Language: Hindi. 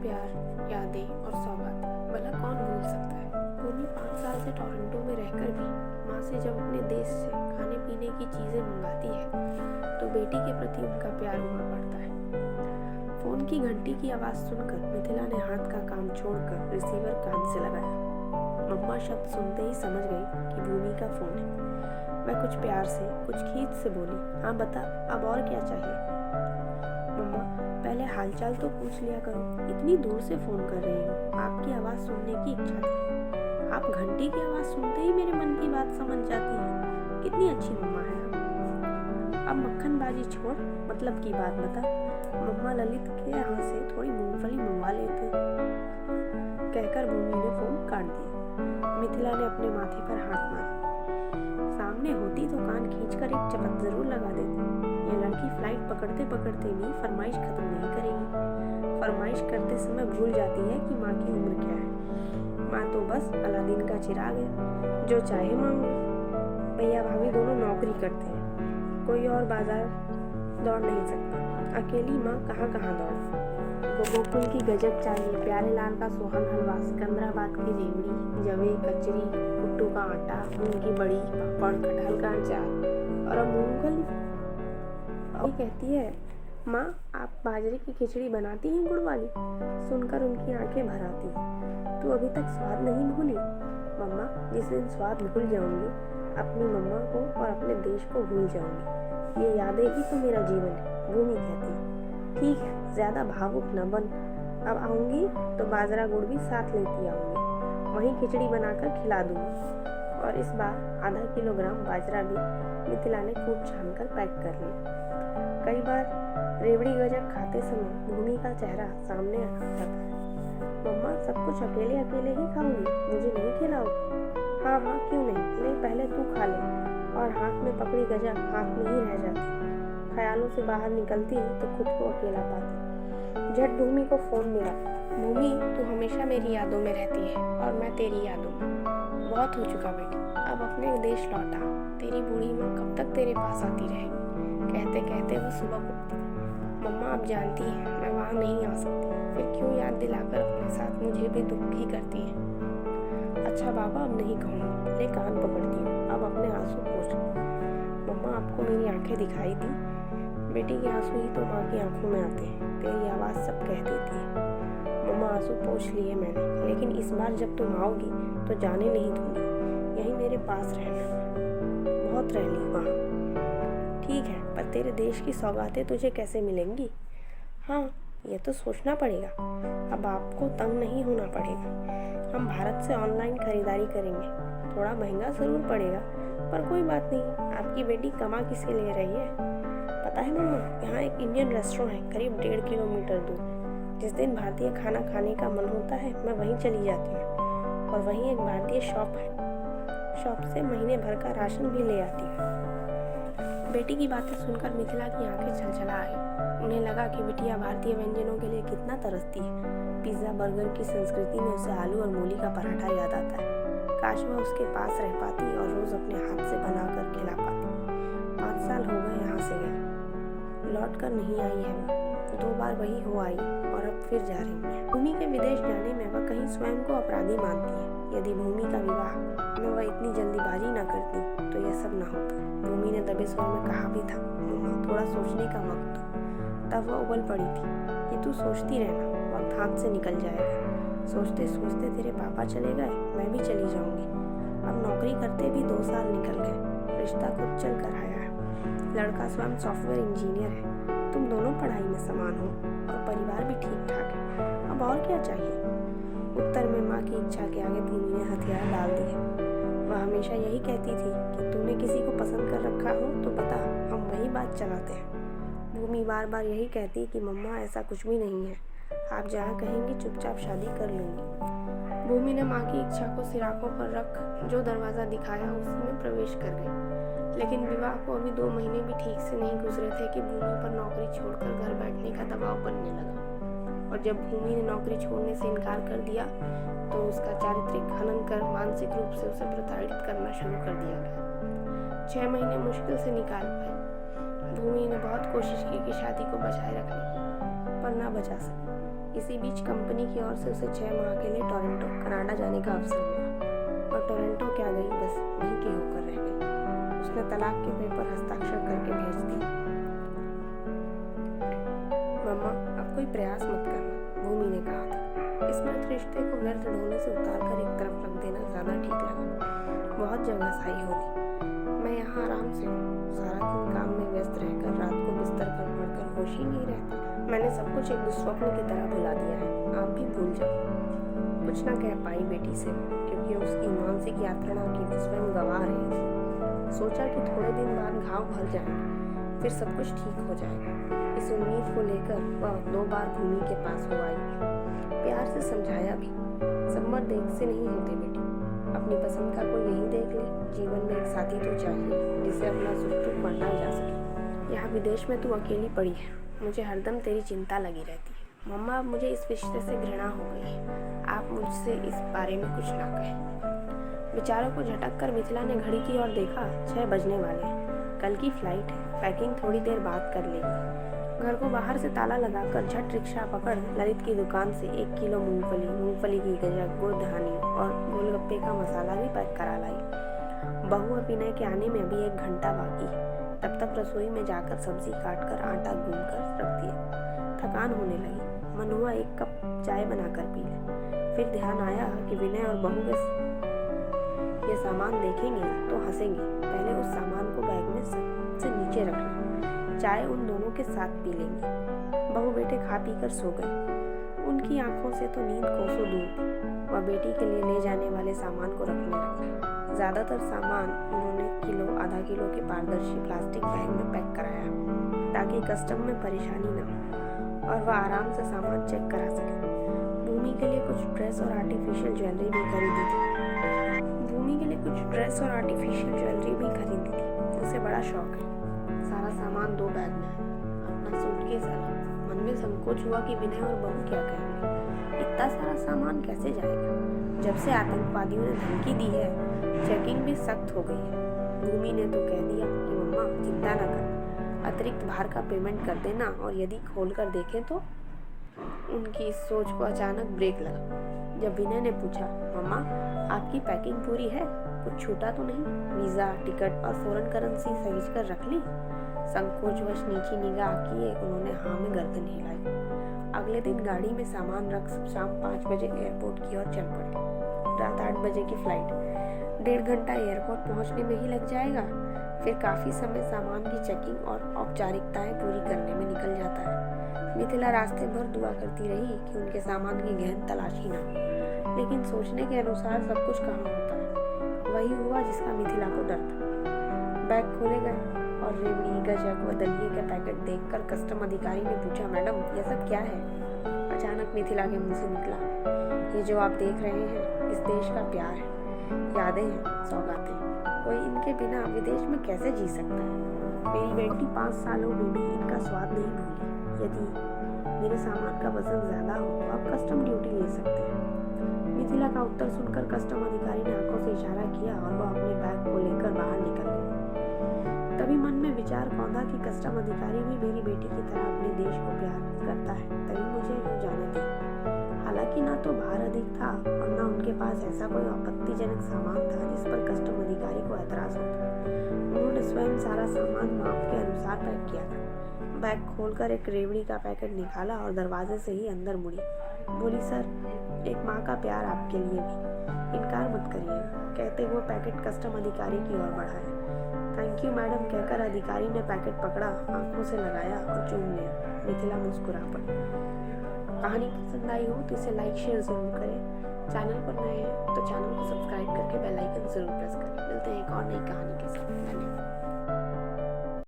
प्यार, यादें और सौगात भला कौन भूल सकता है। भूमि 5 साल से टोरंटो में रहकर भी माँ से जब अपने देश से खाने पीने की चीज़ें मंगाती है तो बेटी के प्रति उनका प्यार उमड़ पड़ता है। फोन की घंटी की आवाज़ सुनकर मिथिला ने हाथ का काम छोड़कर रिसीवर कान से लगाया। मम्मा शब्द सुनते ही समझ गई कि भूमि का फोन है। वह कुछ प्यार से, कुछ खींच से बोली, हाँ बता, अब और क्या चाहिए। मम्मा, पहले हालचाल तो पूछ लिया करो, इतनी दूर से फोन कर रही हूँ, आपकी आवाज़ सुनने की इच्छा थी। आप घंटी की आवाज़ सुनते ही मेरे मन की बात समझ जाती है। कितनी अच्छी मम्मा है आप। अब मक्खनबाजी छोड़, मतलब की बात बता। मम्मा ललित के यहाँ से थोड़ी मूंगफली मंगवा लेते, कहकर भूमि ने फोन काट दिया। मिथिला ने अपने माथे पर हाथ मारा। सामने होती तो कान खींचकर एक चपत जरूर लगा देती। ये लड़की फ्लाइट पकड़ते पकड़ते भी फरमाइश खत्म नहीं करेगी। फरमाइश करते समय भूल जाती है कि माँ की उम्र क्या है। माँ तो बस अलादीन का चिराग है, जो चाहे मांगो। भैया भाभी दोनों नौकरी करते हैं, कोई और बाजार दौड़ नहीं सकता। अकेली माँ कहाँ कहाँ दौड़। गोकुल की गजक चाहिए, प्यारे लाल का सोहन हलवा, सिकंदराबाद की रेवड़ी, जवे, कचरी, कुट्टू का आटा, मूंग की बड़ी, पापड़, कटहल का अचार और अब मूंगफली। और कहती है, माँ आप बाजरे की खिचड़ी बनाती हैं गुड़ वाली। सुनकर उनकी आंखें भर आती हैं। तू अभी तक स्वाद नहीं भूली। मम्मा, जिस दिन स्वाद भूल जाऊंगी, अपनी मम्मा को और अपने देश को भूल जाऊंगी। ये यादें ही तो मेरा जीवन है। भूमि कहती है, ठीक है, ज्यादा भावुक न बन। अब आऊंगी तो बाजरा गुड़ भी साथ लेती आऊंगी, वहीं खिचड़ी बनाकर खिला दूंगी। और इस बार आधा किलोग्राम बाजरा भी मिथिला ने खूब छानकर पैक कर लिया। कई बार रेवड़ी गजक खाते समय भूमि का चेहरा सामने आता था। मम्मा, सब कुछ अकेले अकेले ही खाऊंगी, मुझे नहीं खिलाओगी। हाँ हाँ, क्यों नहीं, ले पहले तू खा ले। और हाथ में पकड़ी गजक हाथ में ही रह जाती। ख्यालों से बाहर निकलती तो खुद को अकेला पाती। झट भूमि को फोन मिला। भूमि, तू हमेशा मेरी यादों में रहती है और मैं तेरी यादों में। बहुत हो चुका बेटी, अब अपने देश लौटा। तेरी बूढ़ी माँ कब तक तेरे पास आती रहेगी। कहते कहते वो सुबह उठती। मम्मा, आप जानती हैं मैं वहाँ नहीं आ सकती, फिर क्यों याद दिलाकर अपने साथ मुझे भी दुखी करती है। अच्छा बाबा, अब नहीं कहूँगी, ले कान पकड़ती हूँ, अब अपने आंसू पोंछ। मम्मा, आपको मेरी आंखें दिखाई दी। बेटी के आंसू ही तो माँ की आंखों में आते हैं, तेरी आवाज़ सब कह देती है। मम्मा, आंसू पोंछ लिए मैंने, लेकिन इस बार जब तुम आओगी तो जाने नहीं दूंगी, यहीं मेरे पास रहना। बहुत रह ली वहाँ। ठीक है, पर तेरे देश की सौगातें तुझे कैसे मिलेंगी। हाँ, ये तो सोचना पड़ेगा। अब आपको तंग नहीं होना पड़ेगा। हम भारत से ऑनलाइन खरीदारी करेंगे। थोड़ा महंगा ज़रूर पड़ेगा, पर कोई बात नहीं। आपकी बेटी कमा किसे ले रही है। पता है मम्मा, यहाँ एक इंडियन रेस्टोरेंट है करीब 1.5 किलोमीटर दूर। जिस दिन भारतीय खाना खाने का मन होता है मैं वहीं चली जाती हूँ। और वहीं एक भारतीय शॉप है, शॉप से महीने भर का राशन भी ले आती हूँ। बेटी की बातें सुनकर मिथिला की आंखें छलछला आई। उन्हें लगा कि बिटिया भारतीय व्यंजनों के लिए कितना तरसती है। पिज्ज़ा बर्गर की संस्कृति में उसे आलू और मूली का पराठा याद आता है। काश वह उसके पास रह पाती और रोज़ अपने हाथ से बनाकर खिला पाती। 5 साल हो गए यहाँ से गए, लौट कर नहीं आई है वह। 2 बार वही हो आई और अब फिर जा रही है। भूमि के विदेश जाने में वह कहीं स्वयं को अपराधी मानती है। यदि भूमि का विवाह में वह इतनी जल्दीबाजी न करती तो यह सब न होता। भूमि ने दबे स्वर में कहा भी था, मम्मा थोड़ा सोचने का वक्त दो। तब वह उबल पड़ी थी कि तू सोचती रहना, वक्त हाथ से निकल जाएगा। सोचते सोचते तेरे पापा चले गए, मैं भी चली जाऊंगी। अब नौकरी करते भी 2 साल निकल गए। रिश्ता खुद चल कर आया है। लड़का स्वयं सॉफ्टवेयर इंजीनियर है। तुम दोनों पढ़ाई में समान हो और परिवार भी ठीक ठाक है। अब और क्या चाहिए। उत्तर में माँ की इच्छा के आगे भूमि ने हथियार डाल दिए। वह हमेशा यही कहती थी कि तुमने किसी को पसंद कर रखा हो तो बता, हम वही बात चलाते हैं। भूमि बार बार यही कहती कि मम्मा ऐसा कुछ भी नहीं है, आप जहाँ कहेंगे चुपचाप शादी कर लूँगी। भूमि ने माँ की इच्छा को सिराकों पर रख जो दरवाज़ा दिखाया उसी में प्रवेश कर गई। लेकिन विवाह को अभी 2 महीने भी ठीक से नहीं गुजरे थे कि भूमि पर नौकरी छोड़कर घर बैठने का दबाव बनने लगा। और जब भूमि ने नौकरी छोड़ने से इनकार कर दिया तो उसका चारित्रिक खनन कर मानसिक रूप से उसे प्रताड़ित करना शुरू कर दिया गया। 6 महीने मुश्किल से निकाल पाए। भूमि ने बहुत कोशिश की कि शादी को बचाए रखने की, पर ना बचा सकी। इसी बीच कंपनी की ओर से उसे 6 माह के लिए टोरंटो कनाडा जाने का अवसर मिला और टोरंटो क्या गई, बस वहीं की होकर रह गई। उसने तलाक के पेपर हस्ताक्षर करके भेज दिए। मम्मा, अब कोई प्रयास मत करना, भूमि ने कहा था। इस मृत रिश्ते को व्यर्थ ढोने से उतार कर एक तरफ रख देना ज्यादा ठीक लगा। बहुत जगह सही होगी। मैं यहाँ आराम से हूँ, सारा दिन काम में व्यस्त रहकर रात को बिस्तर पर पड़कर होश ही नहीं रहता। मैंने सब कुछ एक दुस्वप्न की तरह भुला दिया है, आप भी भूल जाओ। कुछ ना कह पाई बेटी से, क्योंकि उसकी मानसिक यात्रा की वो स्वयं गवा रही थी। सोचा कि थोड़े दिन बाद घाव भर जाएंगे, फिर सब कुछ ठीक हो जाएगा। इस उम्मीद को लेकर वह 2 बार भूमि के पास हो आई। प्यार से समझाया भी, सब मर्द एक से नहीं होते बेटी, अपनी पसंद का कोई यही देख ले। जीवन में एक साथी तो चाहिए जिसे अपना सुख दुख बांटा जा सके। यहाँ विदेश में तू अकेली पड़ी है, मुझे हरदम तेरी चिंता लगी रहती है। मम्मा, अब मुझे इस रिश्ते से घृणा हो गई है, आप मुझसे इस बारे में कुछ ना कहें। विचारों को झटक कर मिथिला ने घड़ी की ओर देखा। 6 बजने वाले हैं, कल की फ्लाइट है, पैकिंग थोड़ी देर बाद कर लेगी। घर को बाहर से ताला लगाकर झट रिक्शा पकड़ ललित की दुकान से 1 किलो मूंगफली की गजक, गुड़ धानी और गोलगप्पे का मसाला भी पैक करा लाई। बहू और विनय के आने में अभी 1 घंटा बाकी है। तब तक रसोई में जाकर सब्जी काटकर आटा गूंथकर रख दिया। थकान होने लगी, मन हुआ 1 कप चाय बनाकर पी ले। फिर ध्यान आया कि विनय और बहू ये सामान देखेंगे तो हंसेंगे। पहले उस सामान को बैग में से नीचे रख लो, चाय उन दोनों के साथ पी लेंगे। बहू बेटे खा पी कर सो गए। उनकी आंखों से तो नींद कोसों दूर थी। वह बेटी के लिए ले जाने वाले सामान को रखने लगी। ज्यादातर सामान उन्होंने किलो आधा किलो के पारदर्शी प्लास्टिक बैग में पैक कराया ताकि कस्टम में परेशानी न हो और वह आराम से सामान चेक करा सके। भूमि के लिए कुछ ड्रेस और आर्टिफिशियल ज्वेलरी भी खरीदी थी। उसे बड़ा शौक है। सारा सामान 2 बैग में है। अपना सूटकेस अलग। मन में संकोच हुआ कि विनय और बहू क्या कहेंगे। इतना सारा सामान कैसे जाएगा? जब से आतंकवादियों ने धमकी दी है, चेकिंग भी सख्त हो गई है। भूमि ने तो कह दिया कि मम्मा चिंता न कर, अतिरिक्त भार का पेमेंट कर देना, और यदि खोल कर देखें तो। उनकी इस सोच को अचानक ब्रेक लगा जब विनय ने पूछा, मम्मा आपकी पैकिंग पूरी है, कुछ छूटा तो नहीं? वीजा, टिकट और फॉरेन करेंसी सहेज कर रख ली? संकोचवश नीची निगाह किए उन्होंने हाँ में गर्दन हिलाई। अगले दिन गाड़ी में सामान रख शाम 5 बजे एयरपोर्ट की ओर चल पड़े। रात 8 बजे की फ्लाइट। 1.5 घंटा एयरपोर्ट पहुंचने में ही लग जाएगा। फिर काफी समय सामान की चेकिंग और औपचारिकताएं पूरी करने में निकल जाता है। मिथिला रास्ते भर दुआ करती रही कि उनके सामान की गहन तलाशी न हो, लेकिन सोचने के अनुसार सब कुछ कहाँ होता है। वही हुआ जिसका मिथिला को डर था। बैग खोले गए और रेवड़ी, गजक व दलिये का पैकेट देखकर कस्टम अधिकारी ने पूछा, मैडम यह सब क्या है? अचानक मिथिला के मुंह से निकला, ये जो आप देख रहे हैं इस देश का प्यार है, यादें हैं, सौगातें। कोई इनके बिना विदेश में कैसे जी सकता है? मेरी बेटी 5 सालों में भी इनका स्वाद नहीं भूली। यदि मेरे सामान का वजन ज्यादा हो तो आप कस्टम ड्यूटी ले सकते हैं। मिथिला का उत्तर सुनकर कस्टम अधिकारी ने आंखों से इशारा किया और वह अपने बैग को लेकर बाहर निकल गई। तभी मन में विचार कौंधा कि कस्टम अधिकारी भी मेरी बेटी की तरह अपने देश को प्यार करता है, तभी मुझे यूँ जाने दी। हालांकि ना तो भार अधिक था और ना उनके पास ऐसा कोई आपत्तिजनक सामान था जिस पर कस्टम अधिकारी को ऐतराज होता। उन्होंने स्वयं सारा सामान माप के अनुसार पैक किया था। बैग खोलकर एक रेवड़ी का पैकेट निकाला और दरवाजे से ही अंदर मुड़ी। बोली, सर एक माँ का प्यार आपके लिए भी, इनकार मत करिएगा। कहते हुए पैकेट कस्टम अधिकारी की ओर बढ़ाया। थैंक यू मैडम कहकर अधिकारी ने पैकेट पकड़ा, आंखों से लगाया और चूम लिया। मिथिला मुस्कुरा पड़ी। कहानी पसंद आई हो तो इसे लाइक शेयर जरूर करें। चैनल पर नए हैं तो चैनल को सब्सक्राइब करके बेल आइकन जरूर प्रेस करें। मिलते हैं एक और नई कहानी के साथ। धन्यवाद।